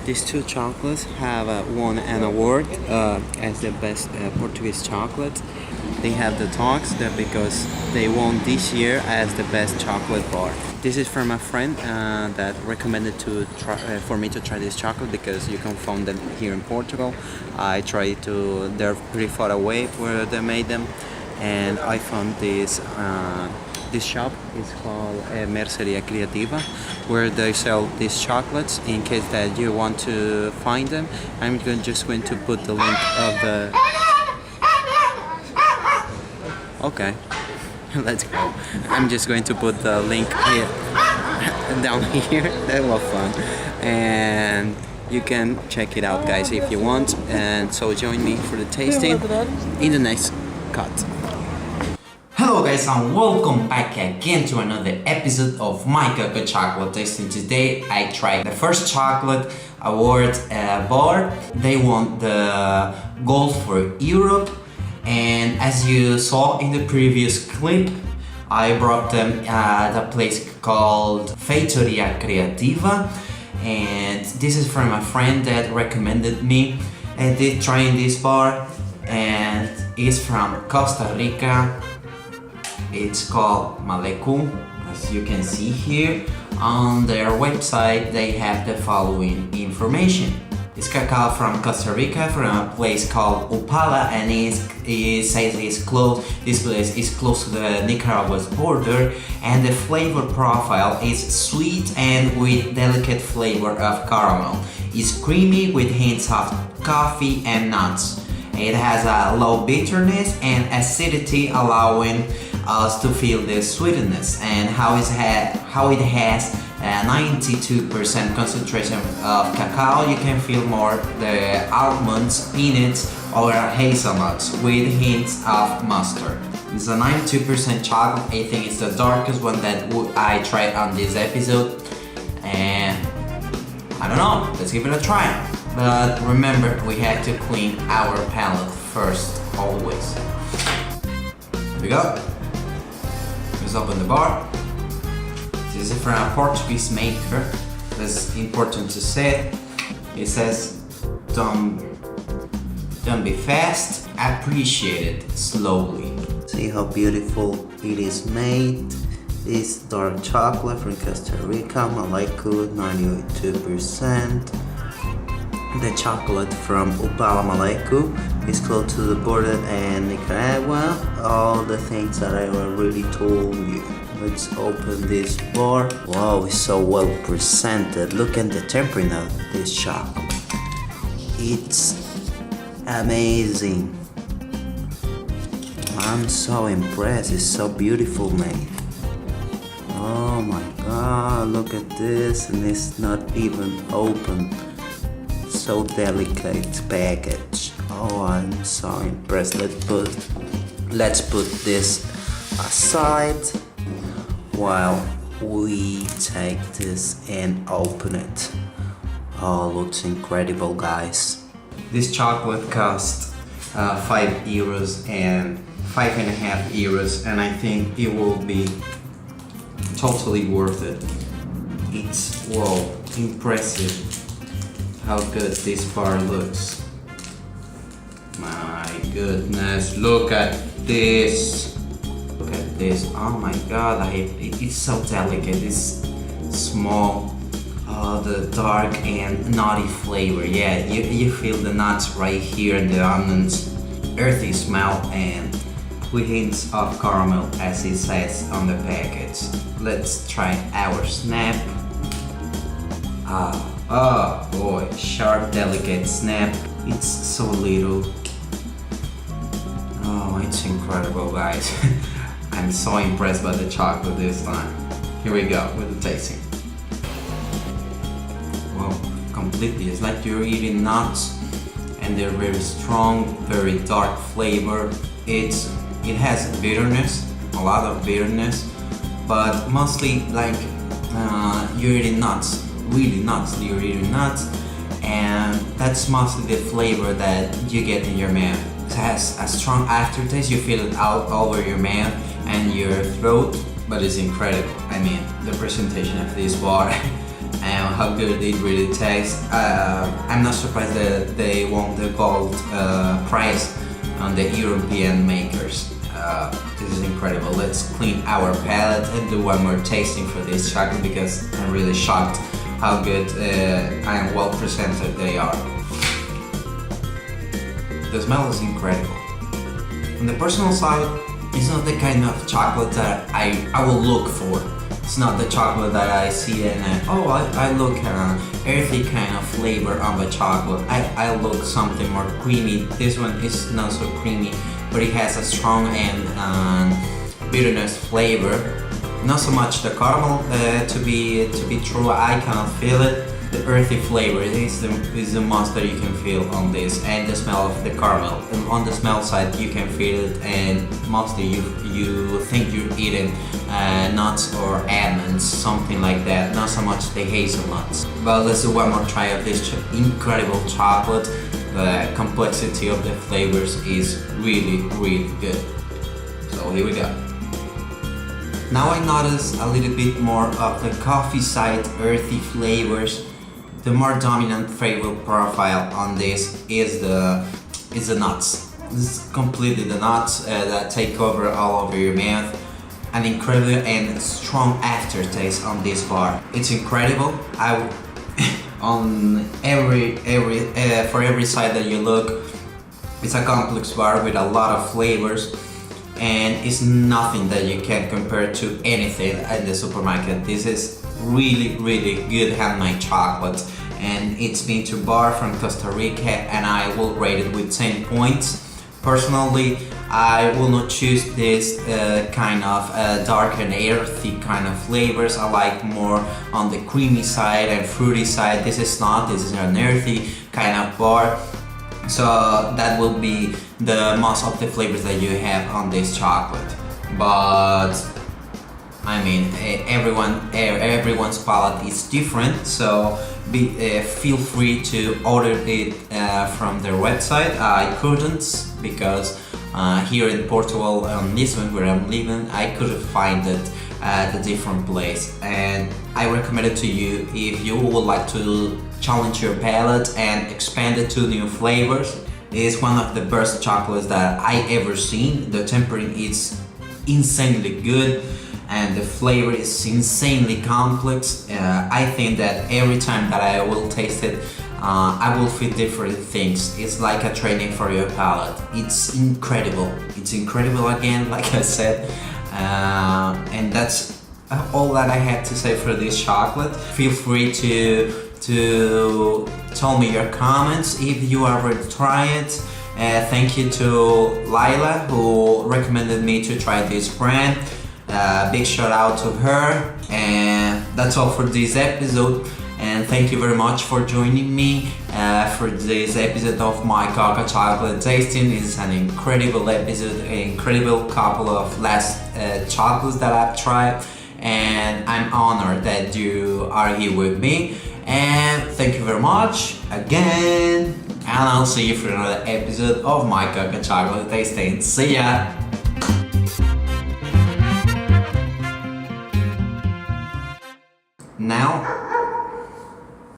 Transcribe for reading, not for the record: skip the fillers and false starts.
These two chocolates have won an award as the best Portuguese chocolate. They have the talks that because they won this year as the best chocolate bar. This is from a friend that recommended for me to try this chocolate because you can find them here in Portugal. I tried to, they're pretty far away where they made them, and I found this shop is called Merceria Creativa, where they sell these chocolates. In case that you want to find them, I'm just going to put the link of the... Okay, let's go. I'm just going to put the link here, down here. That was fun, and you can check it out, guys, if you want. And so join me for the tasting in the next cut. Hello guys, and welcome back again to another episode of my Cacao chocolate tasting. Today I tried the first chocolate award bar. They won the gold for Europe, and as you saw in the previous clip, I brought them at a place called Feitoria Creativa, and this is from a friend that recommended me and did trying this bar, and it's from Costa Rica. It's called Maleku, as you can see here. On their website they have the following information. It's cacao from Costa Rica, from a place called Upala, and it says it's close. This place is close to the Nicaragua's border, and the flavor profile is sweet and with delicate flavor of caramel. It's creamy with hints of coffee and nuts. It has a low bitterness and acidity, allowing us to feel the sweetness, and how it has a 92% concentration of cacao. You can feel more the almonds, peanuts, or hazelnuts with hints of mustard. It's a 92% chocolate. I think it's the darkest one that I tried on this episode, and I don't know, let's give it a try. But remember, we have to clean our palate first, always. Here we go. Let's open the bar. This is from a Portuguese maker. That's important to say. It says, don't be fast, appreciate it slowly. See how beautiful it is made. This dark chocolate from Costa Rica Maleku, 92%. The chocolate from Upala Maleku is close to the border and Nicaragua. All the things that I already told you. Let's open this bar. Wow, it's so well presented. Look at the tempering of this chocolate. It's amazing. I'm so impressed. It's so beautiful made. Oh my god, look at this, and it's not even open. So delicate package. Oh, I'm so impressed. Let's put this aside while we take this and open it. Oh, looks incredible, guys. This chocolate cost €5 and €5.50, and I think it will be totally worth it. It's, wow, impressive how good this bar looks. My goodness, look at this. Look at this. Oh my god, it's so delicate. It's small. The dark and nutty flavor. Yeah, you feel the nuts right here and the almonds. Earthy smell and with hints of caramel, as it says on the package. Let's try our snap. Oh boy, sharp, delicate snap. It's so little. Oh, it's incredible, guys. I'm so impressed by the chocolate this time. Here we go with the tasting. Wow, completely. It's like you're eating nuts, and they're very strong, very dark flavor. It has bitterness, a lot of bitterness, but mostly like you're eating nuts. Really nuts, you're eating nuts, and that's mostly the flavor that you get in your mouth. It has a strong aftertaste. You feel it out over your mouth and your throat, but it's incredible. I mean, the presentation of this bar and how good it really tastes. I'm not surprised that they won the gold prize on the European makers. This is incredible. Let's clean our palate and do one more tasting for this chocolate because I'm really shocked how good and well presented they are. The smell is incredible. On the personal side, it's not the kind of chocolate that I will look for. It's not the chocolate that I see and I look at an earthy kind of flavor on the chocolate. I look something more creamy. This one is not so creamy, but it has a strong and bitterness flavor. Not so much the caramel to be true. I cannot feel it. The earthy flavor is the most that you can feel on this, and the smell of the caramel. And on the smell side, you can feel it, and mostly you think you're eating nuts or almonds, something like that. Not so much the hazelnuts. But let's do one more try of this incredible chocolate. The complexity of the flavors is really good. So here we go. Now I notice a little bit more of the coffee side earthy flavors. The more dominant flavor profile on this is the nuts. This is completely the nuts that take over all over your mouth. An incredible and strong aftertaste on this bar. It's incredible. On for every side that you look, it's a complex bar with a lot of flavors, and it's nothing that you can compare to anything in the supermarket. This is really good handmade chocolate, and it's been to bar from Costa Rica, and I will rate it with 10 points. Personally, I will not choose this kind of dark and earthy kind of flavors. I like more on the creamy side and fruity side. This is an earthy kind of bar. So that will be the most of the flavors that you have on this chocolate. But I mean, everyone's palate is different, so feel free to order it from their website. I couldn't because here in Portugal, on this one where I'm living, I couldn't find it at a different place, and I recommend it to you if you would like to challenge your palate and expand it to new flavors. It's one of the best chocolates that I ever seen. The tempering is insanely good, and the flavor is insanely complex. I think that every time that I will taste it, I will feel different things. It's like a training for your palate. It's incredible. It's incredible again, like I said. And that's all that I had to say for this chocolate. Feel free to tell me your comments if you ever try it. Thank you to Lila who recommended me to try this brand. Big shout out to her, and that's all for this episode, and thank you very much for joining me for this episode of my Cacao chocolate tasting. It's an incredible episode, an incredible couple of last chocolates that I've tried, and I'm honored that you are here with me, and thank you very much again, and I'll see you for another episode of my Cacao chocolate tasting. See ya!